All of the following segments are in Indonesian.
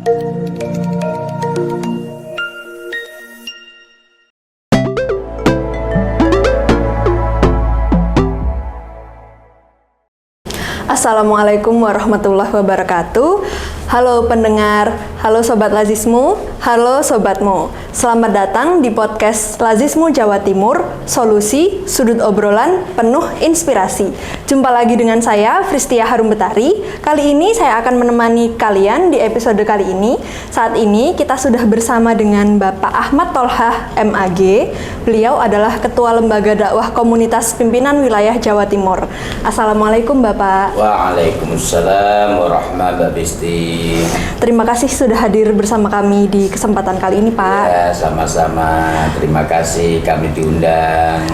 Assalamualaikum warahmatullahi wabarakatuh. Halo pendengar, halo Sobat Lazismu, halo Sobatmu. Selamat datang di podcast Lazismu Jawa Timur, solusi sudut obrolan penuh inspirasi. Jumpa lagi dengan saya, Fristia Harum Betari. Kali ini saya akan menemani kalian di episode kali ini. Saat ini kita sudah bersama dengan Bapak Ahmad Tolhah MAG. Beliau adalah Ketua Lembaga Dakwah Komunitas Pimpinan Wilayah Jawa Timur. Assalamualaikum Bapak. Waalaikumsalam warahmatullahi wabarakatuh. Terima kasih sudah hadir bersama kami di kesempatan kali ini, Pak. Ya, sama-sama. Terima kasih kami diundang.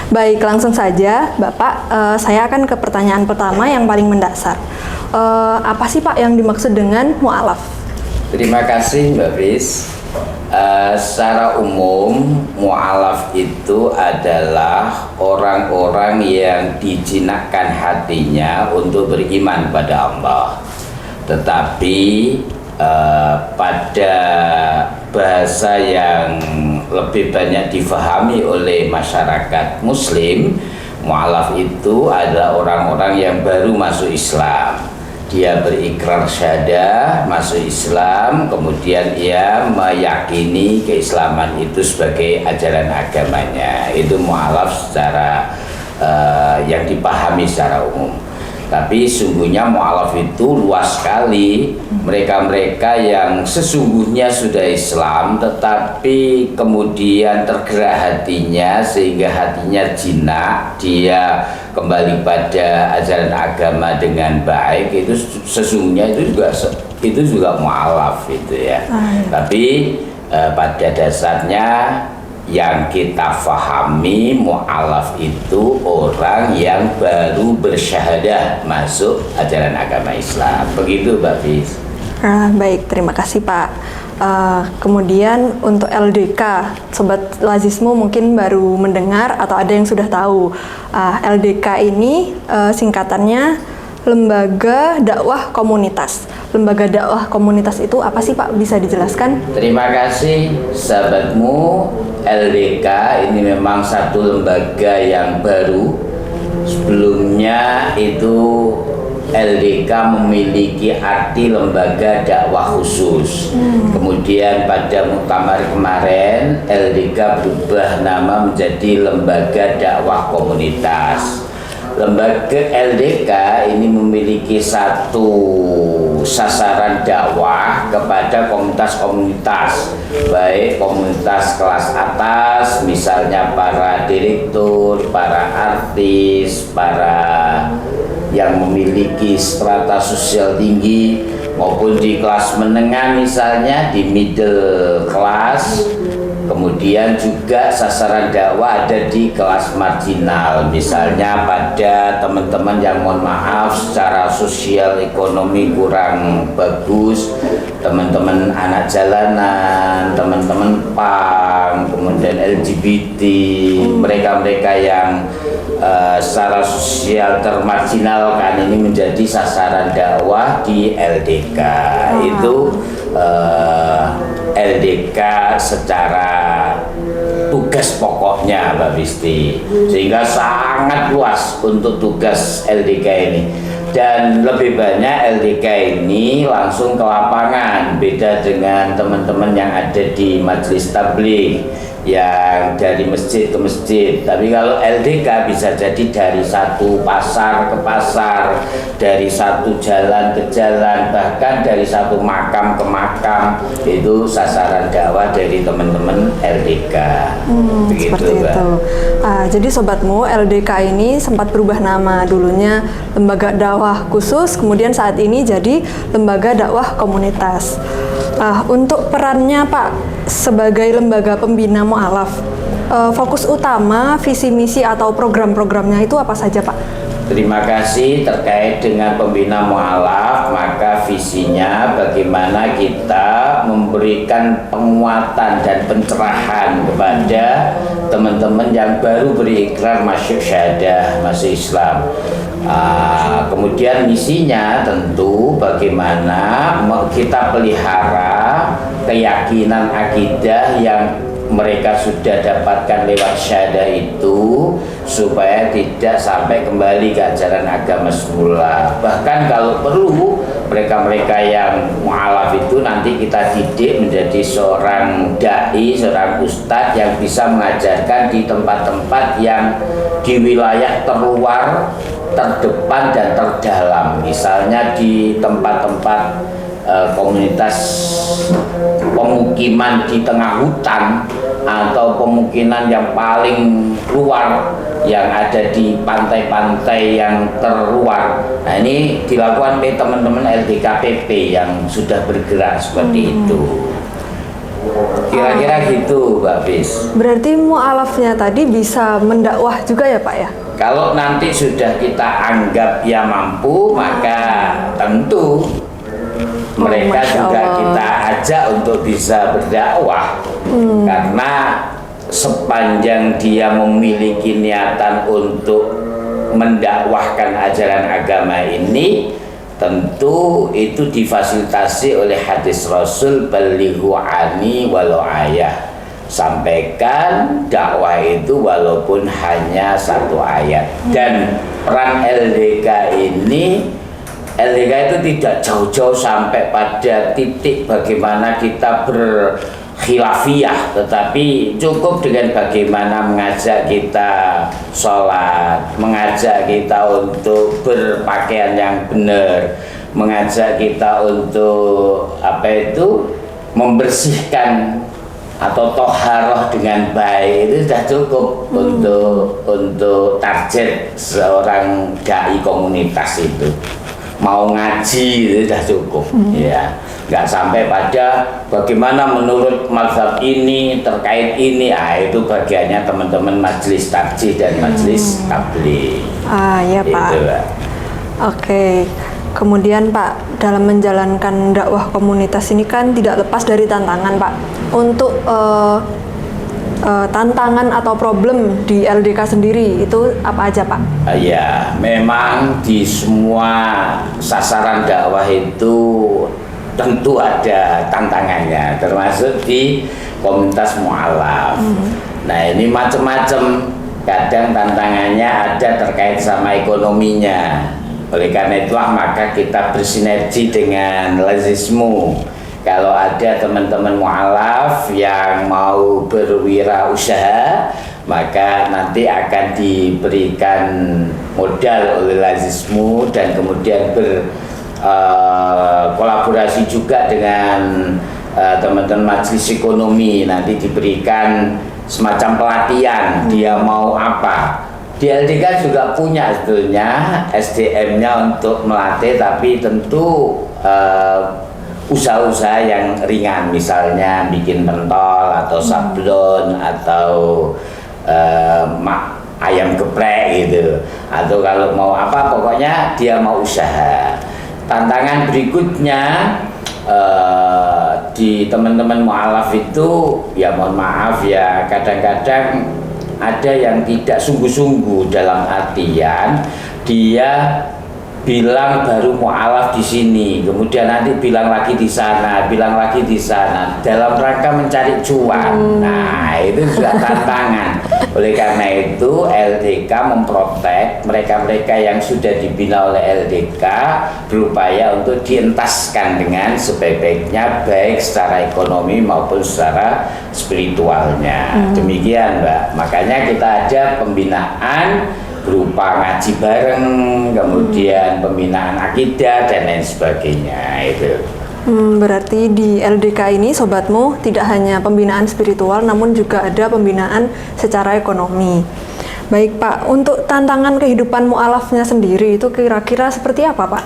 Baik, langsung saja, Bapak. Saya akan ke pertanyaan pertama yang paling mendasar. Apa sih, Pak, yang dimaksud dengan mu'alaf? Terima kasih, Mbak Fis. Secara umum, mu'alaf itu adalah orang-orang yang dijinakkan hatinya untuk beriman pada Allah. Tetapi pada bahasa yang lebih banyak difahami oleh masyarakat Muslim, mu'alaf itu adalah orang-orang yang baru masuk Islam. Dia berikrar syahadah, masuk Islam, kemudian ia meyakini keislaman itu sebagai ajaran agamanya. Itu mu'alaf secara yang dipahami secara umum. Tapi sungguhnya mu'alaf itu luas sekali. Mereka-mereka yang sesungguhnya sudah Islam tetapi kemudian tergerak hatinya sehingga hatinya jinak, dia kembali pada ajaran agama dengan baik, itu sesungguhnya itu juga mu'alaf itu ya. Tapi pada dasarnya yang kita fahami, mu'alaf itu orang yang baru bersyahadah masuk ajaran agama Islam. Begitu, Mbak Fis. Baik, terima kasih, Pak. Kemudian untuk LDK, Sobat Lazismu mungkin baru mendengar atau ada yang sudah tahu. LDK ini singkatannya Lembaga Dakwah Komunitas. Lembaga Dakwah Komunitas itu apa sih, Pak? Bisa dijelaskan? Terima kasih, sahabatmu. LDK ini memang satu lembaga yang baru. Sebelumnya itu LDK memiliki arti lembaga dakwah khusus. Kemudian pada muktamar kemarin LDK berubah nama menjadi Lembaga Dakwah Komunitas. Lembaga LDK ini memiliki satu sasaran dakwah kepada komunitas-komunitas, baik komunitas kelas atas, misalnya para direktur, para artis, para yang memiliki strata sosial tinggi, maupun di kelas menengah misalnya di middle class. Kemudian juga sasaran dakwah ada di kelas marginal, misalnya pada teman-teman yang mohon maaf secara sosial ekonomi kurang bagus, teman-teman anak jalanan, teman-teman PANG, kemudian LGBT, mereka-mereka yang secara sosial termarginalkan ini menjadi sasaran dakwah di LDK. Itu LDK secara tugas pokoknya, Mbak Bisti, sehingga sangat luas untuk tugas LDK ini. Dan lebih banyak LDK ini langsung ke lapangan, beda dengan teman-teman yang ada di majelis tabligh yang dari masjid ke masjid. Tapi kalau LDK bisa jadi dari satu pasar ke pasar, dari satu jalan ke jalan, bahkan dari satu makam ke makam. Itu sasaran dakwah dari teman-teman LDK. Begitu, seperti Mbak. itu. Jadi sobatmu, LDK ini sempat berubah nama, dulunya Lembaga Dakwah Khusus, kemudian saat ini jadi Lembaga Dakwah Komunitas. Untuk perannya, Pak, sebagai lembaga pembina mu'alaf, fokus utama, visi misi atau program-programnya itu apa saja, Pak? Terima kasih. Terkait dengan pembina mu'alaf, maka visinya bagaimana kita memberikan penguatan dan pencerahan kepada teman-teman yang baru berikrar masuk syahadah, masuk Islam. Kemudian misinya tentu bagaimana kita pelihara keyakinan akidah yang mereka sudah dapatkan lewat syahadah itu, supaya tidak sampai kembali ke ajaran agama semula. Bahkan kalau perlu mereka-mereka yang mu'alaf itu nanti kita didik menjadi seorang da'i, seorang ustadz yang bisa mengajarkan di tempat-tempat yang di wilayah terluar, terdepan dan terdalam. Misalnya di tempat-tempat komunitas pemukiman di tengah hutan, atau pemukiman yang paling luar yang ada di pantai-pantai yang terluar. Nah, ini dilakukan oleh teman-teman LDKPP yang sudah bergerak seperti itu. Kira-kira gitu, Mbak Bis. Berarti mu'alafnya tadi bisa mendakwah juga ya Pak ya? Kalau nanti sudah kita anggap ya mampu, maka tentu mereka juga kita ajak untuk bisa berdakwah. Karena sepanjang dia memiliki niatan untuk mendakwahkan ajaran agama ini, tentu itu difasilitasi oleh hadis Rasul, balighu ani walau ayah, sampaikan dakwah itu walaupun hanya satu ayat. Dan peran LDK itu tidak jauh-jauh sampai pada titik bagaimana kita berkhilafiyah, tetapi cukup dengan bagaimana mengajak kita sholat, mengajak kita untuk berpakaian yang benar, mengajak kita untuk membersihkan atau toharoh dengan baik. Itu sudah cukup untuk target seorang dai komunitas itu. Mau ngaji itu sudah cukup, ya, nggak sampai pada bagaimana menurut mazhab ini terkait ini. Itu bagiannya teman-teman majelis takjih dan majelis tabligh. Ya Pak. Itu, Pak. Oke. Kemudian Pak, dalam menjalankan dakwah komunitas ini kan tidak lepas dari tantangan Pak. Untuk tantangan atau problem di LDK sendiri itu apa aja Pak? Ya, memang di semua sasaran dakwah itu tentu ada tantangannya, termasuk di komunitas mu'alaf. Nah, ini macam-macam. Kadang tantangannya ada terkait sama ekonominya. Oleh karena itulah maka kita bersinergi dengan Lazismu. Kalau ada teman-teman mu'alaf yang mau berwirausaha, maka nanti akan diberikan modal oleh Lazismu, dan kemudian berkolaborasi juga dengan teman-teman majelis ekonomi. Nanti diberikan semacam pelatihan, dia mau apa. Di LDK juga punya sebetulnya SDM-nya untuk melatih, tapi tentu usaha-usaha yang ringan, misalnya bikin pentol atau sablon atau ayam geprek gitu, atau kalau mau apa pokoknya dia mau usaha. Tantangan berikutnya di teman-teman mu'alaf itu, ya mohon maaf ya, kadang-kadang ada yang tidak sungguh-sungguh, dalam artian dia bilang baru mu'alaf di sini, kemudian nanti bilang lagi di sana, bilang lagi di sana, dalam rangka mencari cuan. Nah, itu juga tantangan. Oleh karena itu LDK memprotek mereka-mereka yang sudah dibina oleh LDK, berupaya untuk dientaskan dengan sebaik-baiknya, baik secara ekonomi maupun secara spiritualnya. Demikian Mbak. Makanya kita ada pembinaan berupa ngaji bareng, kemudian pembinaan akidah dan lain sebagainya itu. Berarti di LDK ini Sobatmu tidak hanya pembinaan spiritual, namun juga ada pembinaan secara ekonomi. Baik Pak, untuk tantangan kehidupan mu'alafnya sendiri itu kira-kira seperti apa Pak?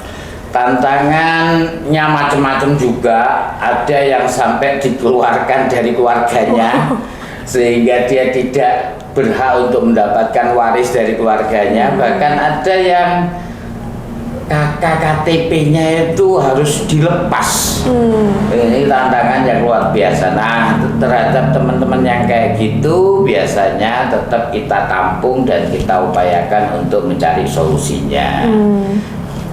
Tantangannya macam-macam juga, ada yang sampai dikeluarkan dari keluarganya sehingga dia tidak berhak untuk mendapatkan waris dari keluarganya. Bahkan ada yang KTP-nya itu harus dilepas. Ini tantangan yang luar biasa. Nah, terhadap teman-teman yang kayak gitu biasanya tetap kita tampung dan kita upayakan untuk mencari solusinya.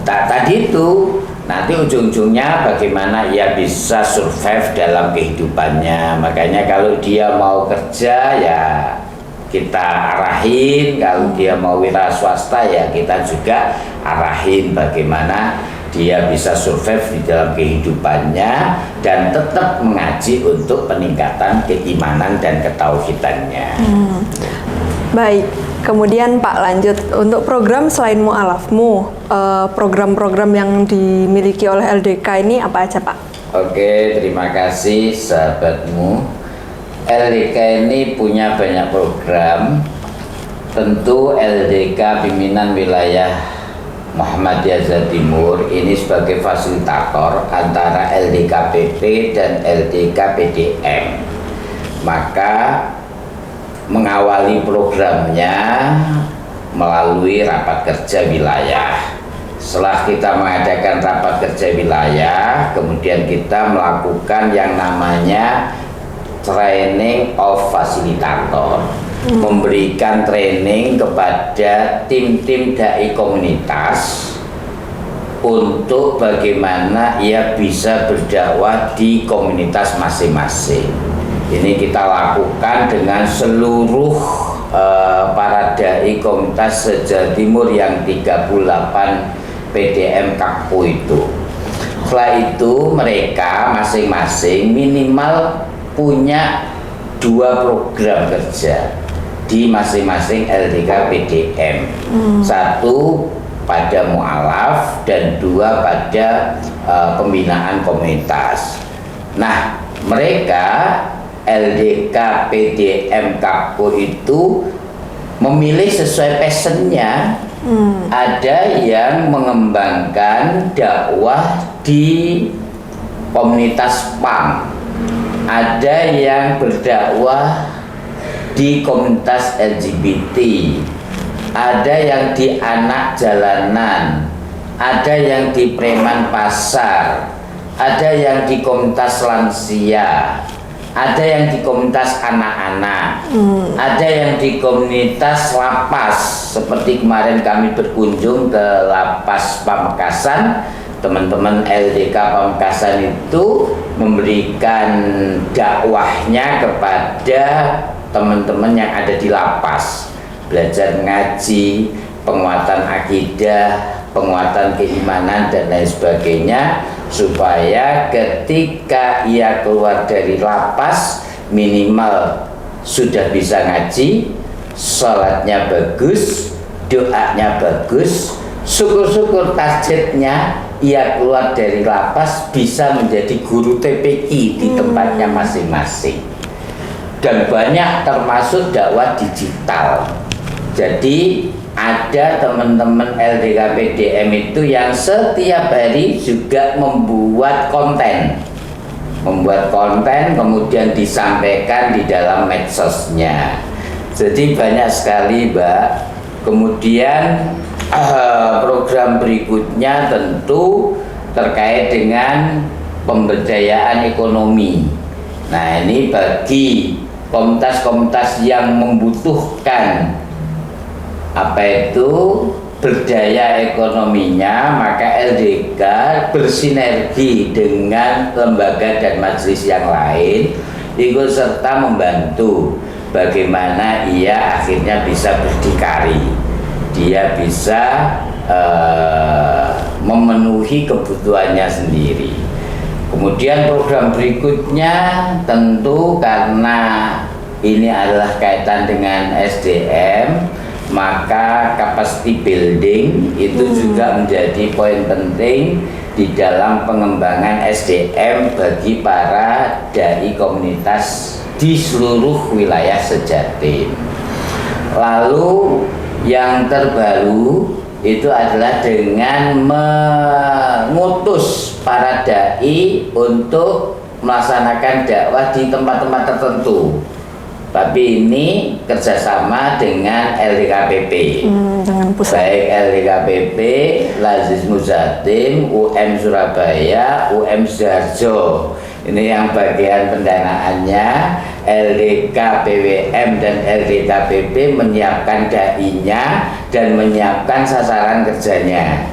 Tadi itu nanti ujung-ujungnya bagaimana ia bisa survive dalam kehidupannya. Makanya kalau dia mau kerja ya kita arahin, kalau dia mau wira swasta ya kita juga arahin bagaimana dia bisa survive di dalam kehidupannya dan tetap mengaji untuk peningkatan keimanan dan ketauhidannya. Baik, kemudian Pak lanjut untuk program selain mu'alafmu, program-program yang dimiliki oleh LDK ini apa aja Pak? Oke, terima kasih sahabatmu. LDK ini punya banyak program. Tentu LDK Pimpinan Wilayah Muhammadiyah Jawa Timur ini sebagai fasilitator antara LDKPP dan LDKPDM. Maka mengawali programnya melalui rapat kerja wilayah. Setelah kita mengadakan rapat kerja wilayah, kemudian kita melakukan yang namanya training of facilitator, memberikan training kepada tim-tim dai komunitas untuk bagaimana ia bisa berdakwah di komunitas masing-masing. Ini kita lakukan dengan seluruh para dai komunitas se-Jawa Timur yang 38 PDM Kakpo itu. Setelah itu mereka masing-masing minimal punya 2 program kerja di masing-masing LDK PDM. 1 pada mu'alaf dan 2 pada pembinaan komunitas. Nah, mereka LDK PDM Kakpo itu memilih sesuai passionnya. Ada yang mengembangkan dakwah di komunitas PAM, ada yang berdakwah di komunitas LGBT, ada yang di anak jalanan, ada yang di preman pasar, ada yang di komunitas lansia, ada yang di komunitas anak-anak, ada yang di komunitas lapas. Seperti kemarin kami berkunjung ke Lapas Pamekasan, teman-teman LDK Pamekasan itu memberikan dakwahnya kepada teman-teman yang ada di lapas, belajar ngaji, penguatan akidah, penguatan keimanan dan lain sebagainya, supaya ketika ia keluar dari lapas minimal sudah bisa ngaji, sholatnya bagus, doanya bagus, syukur-syukur tasjidnya ia keluar dari lapas bisa menjadi guru TPI di tempatnya masing-masing. Dan banyak termasuk dakwah digital. Jadi ada teman-teman LDK PDM itu yang setiap hari juga membuat konten kemudian disampaikan di dalam medsosnya. Jadi banyak sekali Mbak. Kemudian program berikutnya tentu terkait dengan pemberdayaan ekonomi. Nah, ini bagi komunitas-komunitas yang membutuhkan berdaya ekonominya, maka LDK bersinergi dengan lembaga dan majelis yang lain ikut serta membantu bagaimana ia akhirnya bisa berdikari, dia bisa memenuhi kebutuhannya sendiri. Kemudian program berikutnya tentu karena ini adalah kaitan dengan SDM, maka capacity building itu juga menjadi poin penting di dalam pengembangan SDM bagi para dai komunitas di seluruh wilayah Sejatim. Lalu yang terbaru itu adalah dengan mengutus para dai untuk melaksanakan dakwah di tempat-tempat tertentu. Tapi ini kerjasama dengan LDKPP. Dengan pusat. Baik LDKPP, Lazismu Jatim, UM Surabaya, UM Sidoarjo. Ini yang bagian pendanaannya. LDK PWM dan LDKPP menyiapkan dai-nya dan menyiapkan sasaran kerjanya.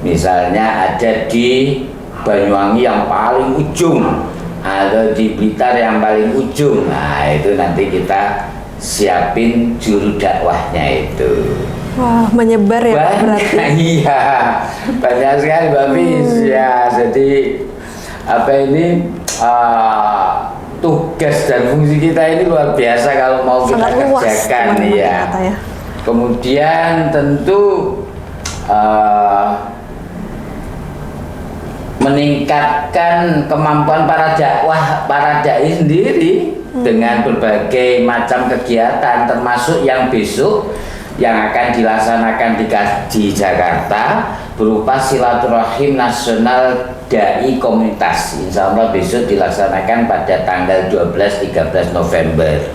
Misalnya ada di Banyuwangi yang paling ujung atau di Blitar yang paling ujung. Nah, itu nanti kita siapin juru dakwahnya itu. Wah, menyebar ya Pak, berarti. Iya, banyak sekali Babis ya. Jadi apa ini tugas dan fungsi kita ini luar biasa kalau mau kita Sangat luas, kerjakan teman-teman ya. kata ya. Kemudian tentu meningkatkan kemampuan para dai sendiri dengan berbagai macam kegiatan, termasuk yang besok yang akan dilaksanakan di Jakarta berupa silaturahim nasional dai komunitas. Insya Allah besok dilaksanakan pada tanggal 12-13 November.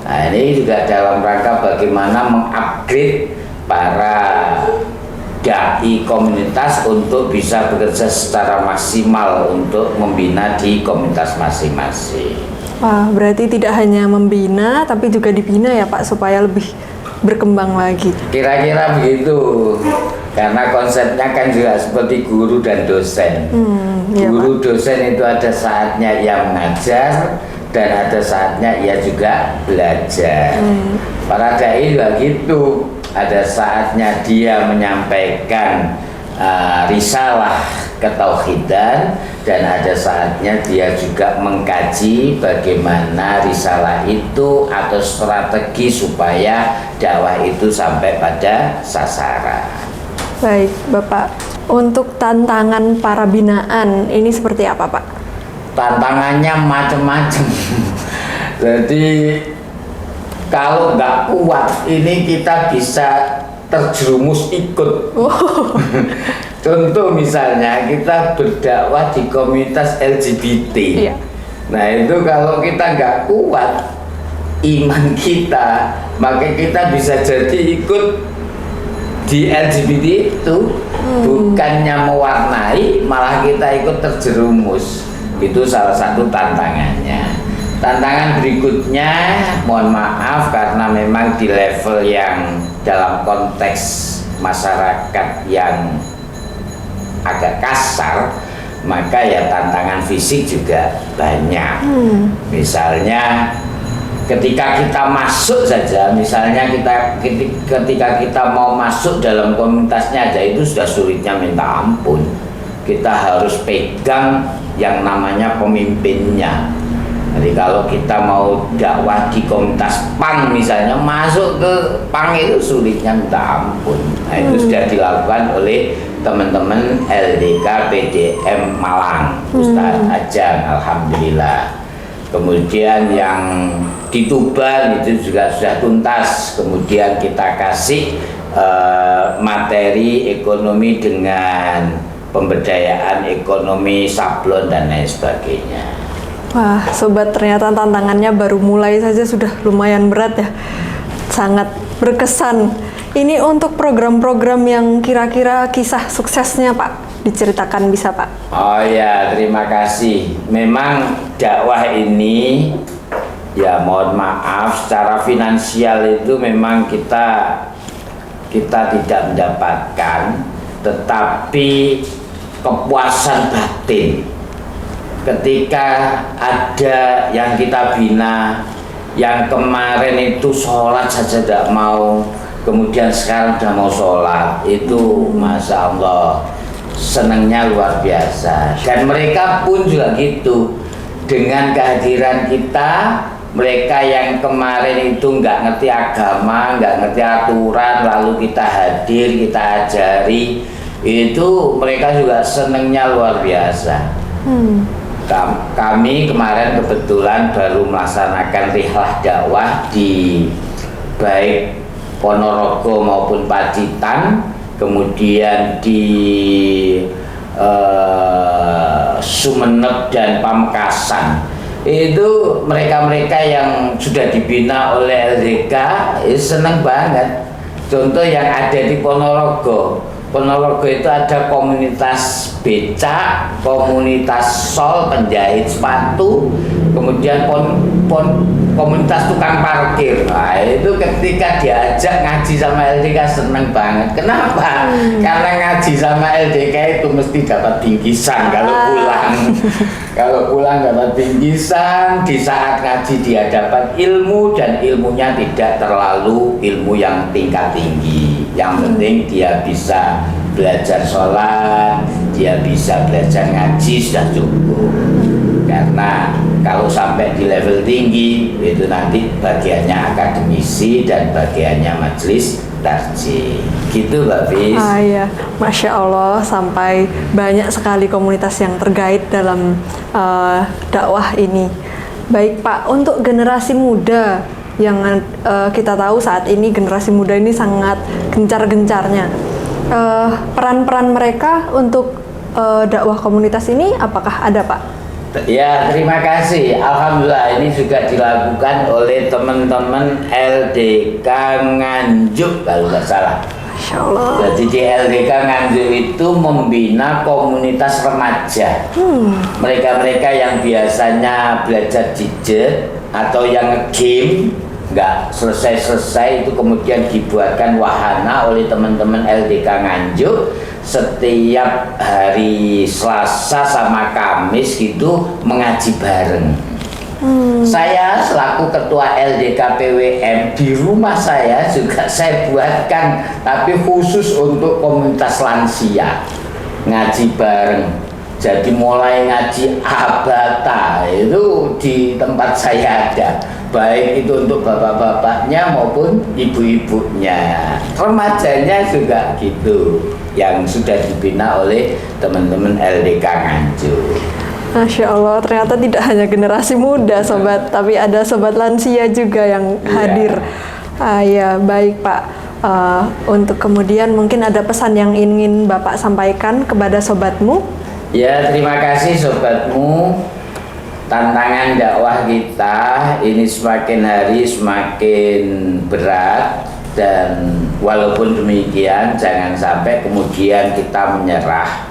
Nah, ini juga dalam rangka bagaimana mengupgrade para dai komunitas untuk bisa bekerja secara maksimal untuk membina di komunitas masing-masing. Wah, berarti tidak hanya membina tapi juga dibina ya Pak, supaya lebih berkembang lagi. Kira-kira begitu, karena konsepnya kan juga seperti guru dan dosen. Iya, Guru Pak. dosen itu ada saatnya ia mengajar dan ada saatnya ia juga belajar. Para dai juga gitu. Ada saatnya dia menyampaikan risalah ketauhidan dan ada saatnya dia juga mengkaji bagaimana risalah itu atau strategi supaya dakwah itu sampai pada sasaran. Baik, Bapak. Untuk tantangan para binaan ini seperti apa, Pak? Tantangannya macam-macam. Jadi kalau nggak kuat ini kita bisa terjerumus ikut. Contoh misalnya kita berdakwah di komunitas LGBT. Iya. Nah itu kalau kita nggak kuat iman kita, maka kita bisa jadi ikut di LGBT itu. Bukannya mewarnai, malah kita ikut terjerumus. Itu salah satu tantangannya. Tantangan berikutnya, mohon maaf karena memang di level yang dalam konteks masyarakat yang agak kasar, maka ya tantangan fisik juga banyak. Misalnya ketika kita masuk saja, misalnya ketika kita mau masuk dalam komunitasnya aja itu sudah sulitnya minta ampun. Kita harus pegang yang namanya pemimpinnya. Jadi kalau kita mau dakwah di komunitas PAN misalnya, masuk ke PAN itu sulitnya minta ampun. Nah itu sudah dilakukan oleh teman-teman LDK PDM Malang, Ustadz Ajang, alhamdulillah. Kemudian yang di Tuban itu juga sudah tuntas. Kemudian kita kasih materi ekonomi dengan pemberdayaan ekonomi sablon dan lain sebagainya. Wah, sobat, ternyata tantangannya baru mulai saja sudah lumayan berat ya. Sangat berkesan. Ini untuk program-program yang kira-kira kisah suksesnya Pak, diceritakan bisa Pak? Oh ya, terima kasih. Memang dakwah ini, ya mohon maaf, secara finansial itu memang kita tidak mendapatkan, tetapi kepuasan batin ketika ada yang kita bina, yang kemarin itu sholat saja tidak mau, kemudian sekarang sudah mau sholat, itu Masya Allah senangnya luar biasa. Dan mereka pun juga gitu, dengan kehadiran kita, mereka yang kemarin itu nggak ngerti agama, nggak ngerti aturan, lalu kita hadir, kita ajari, itu mereka juga senangnya luar biasa. Kami kemarin kebetulan baru melaksanakan rihlah dakwah di baik Ponorogo maupun Pacitan, kemudian di Sumeneb dan Pamekasan. Itu mereka-mereka yang sudah dibina oleh LDK seneng banget. Contoh yang ada di Ponorogo. Ponorogo itu ada komunitas becak, komunitas sol penjahit sepatu, kemudian komunitas tukang parkir. Nah, itu ketika diajak ngaji sama LDK seneng banget. Kenapa? Karena ngaji sama LDK itu mesti dapat bingkisan kalau pulang. Kalau pulang dapat bingkisan, di saat ngaji dia dapat ilmu dan ilmunya tidak terlalu ilmu yang tingkat tinggi. Yang penting dia bisa belajar sholat, dia bisa belajar ngaji sudah cukup. Karena kalau sampai di level tinggi itu nanti bagiannya akademisi dan bagiannya majelis tarjih. Gitu Mbak Fis. Iya, Masya Allah, sampai banyak sekali komunitas yang terkait dalam dakwah ini. Baik Pak, untuk generasi muda yang kita tahu saat ini generasi muda ini sangat gencar-gencarnya. Peran-peran mereka untuk dakwah komunitas ini apakah ada Pak? Ya, terima kasih. Alhamdulillah ini juga dilakukan oleh teman-teman LDK Nganjuk kalau nggak salah. Masya Allah. Jadi di LDK Nganjuk itu membina komunitas remaja. Mereka-mereka yang biasanya belajar gadget atau yang game nggak selesai-selesai itu kemudian dibuatkan wahana oleh teman-teman LDK Nganjuk. Setiap hari Selasa sama Kamis gitu mengaji bareng. Saya selaku ketua LDK PWM di rumah saya juga saya buatkan, tapi khusus untuk komunitas lansia ngaji bareng. Jadi mulai ngaji abata itu di tempat saya ada, baik itu untuk bapak-bapaknya maupun ibu-ibunya. Remajanya juga gitu, yang sudah dibina oleh teman-teman LDK Nganjuk. Masya Allah, ternyata tidak hanya generasi muda sobat, tapi ada sobat lansia juga yang hadir. Ya, baik Pak. Untuk kemudian mungkin ada pesan yang ingin Bapak sampaikan kepada sobatmu? Ya, terima kasih sobatmu. Tantangan dakwah kita ini semakin hari semakin berat, dan walaupun demikian jangan sampai kemudian kita menyerah,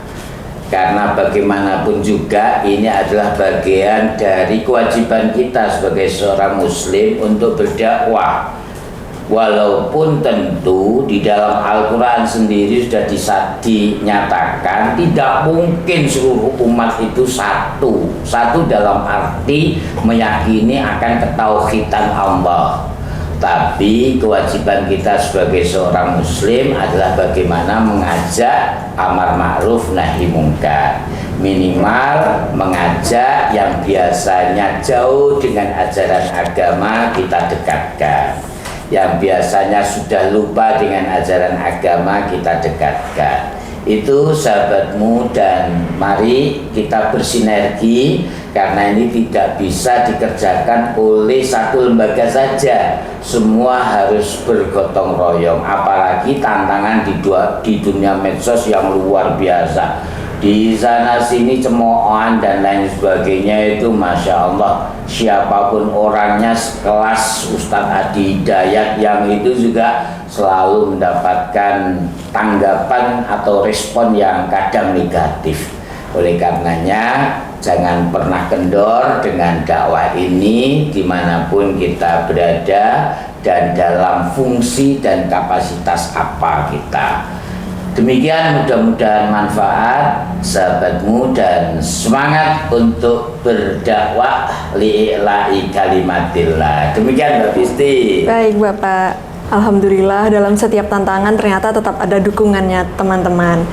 karena bagaimanapun juga ini adalah bagian dari kewajiban kita sebagai seorang muslim untuk berdakwah. Walaupun tentu di dalam Al-Quran sendiri sudah dinyatakan tidak mungkin seluruh umat itu satu dalam arti meyakini akan ketauhidan Allah. Tapi kewajiban kita sebagai seorang muslim adalah bagaimana mengajak amar ma'ruf nahi mungkar, minimal mengajak yang biasanya jauh dengan ajaran agama kita dekatkan, yang biasanya sudah lupa dengan ajaran agama kita dekatkan. Itu sahabatmu, dan mari kita bersinergi, karena ini tidak bisa dikerjakan oleh satu lembaga saja, semua harus bergotong royong. Apalagi tantangan di dunia medsos yang luar biasa, di sana sini cemoohan dan lain sebagainya, itu Masya Allah, siapapun orangnya sekelas Ustadz Adi Hidayat yang itu juga selalu mendapatkan tanggapan atau respon yang kadang negatif. Oleh karenanya jangan pernah kendor dengan dakwah ini dimanapun kita berada dan dalam fungsi dan kapasitas apa kita. Demikian, mudah-mudahan manfaat sahabatmu, dan semangat untuk berdakwah li'ila'i kalimatillah. Demikian Mbak Fisti. Baik Bapak, alhamdulillah dalam setiap tantangan ternyata tetap ada dukungannya teman-teman.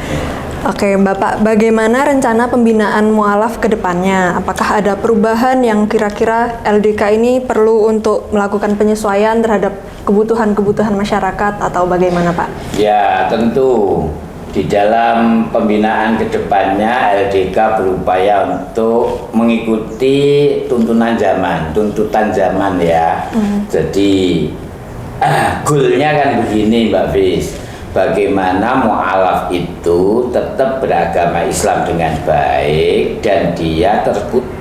Oke Bapak, bagaimana rencana pembinaan mu'alaf ke depannya? Apakah ada perubahan yang kira-kira LDK ini perlu untuk melakukan penyesuaian terhadap kebutuhan-kebutuhan masyarakat atau bagaimana Pak? Ya, tentu di dalam pembinaan ke depannya LDK berupaya untuk mengikuti tuntutan zaman ya. Jadi goalnya kan begini Mbak Fis, bagaimana mu'alaf itu tetap beragama Islam dengan baik dan dia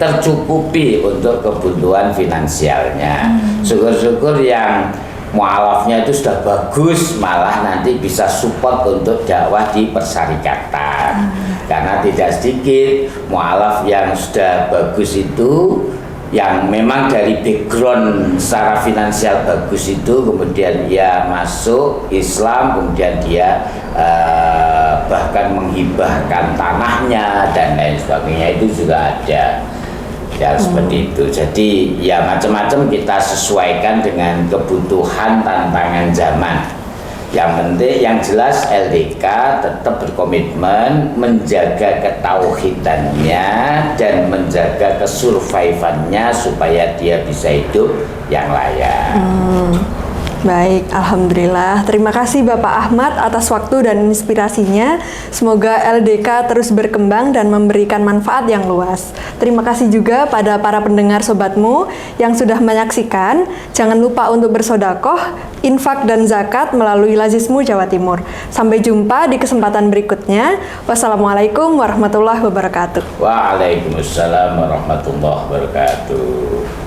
tercukupi untuk kebutuhan finansialnya. Syukur-syukur yang mualafnya itu sudah bagus, malah nanti bisa support untuk dakwah di persyarikatan. Karena tidak sedikit mualaf yang sudah bagus itu, yang memang dari background secara finansial bagus itu, kemudian dia masuk Islam, kemudian dia bahkan menghibahkan tanahnya dan lain sebagainya, itu juga ada. Ya seperti itu. Jadi ya macam-macam kita sesuaikan dengan kebutuhan tantangan zaman. Yang penting, yang jelas LDK tetap berkomitmen menjaga ketauhidannya dan menjaga kesurvivannya supaya dia bisa hidup yang layak. Baik, Alhamdulillah. Terima kasih Bapak Ahmad atas waktu dan inspirasinya. Semoga LDK terus berkembang dan memberikan manfaat yang luas. Terima kasih juga pada para pendengar Sobatmu yang sudah menyaksikan. Jangan lupa untuk bersodakoh, infak dan zakat melalui Lazismu Jawa Timur. Sampai jumpa di kesempatan berikutnya. Wassalamualaikum warahmatullahi wabarakatuh. Waalaikumsalam warahmatullahi wabarakatuh.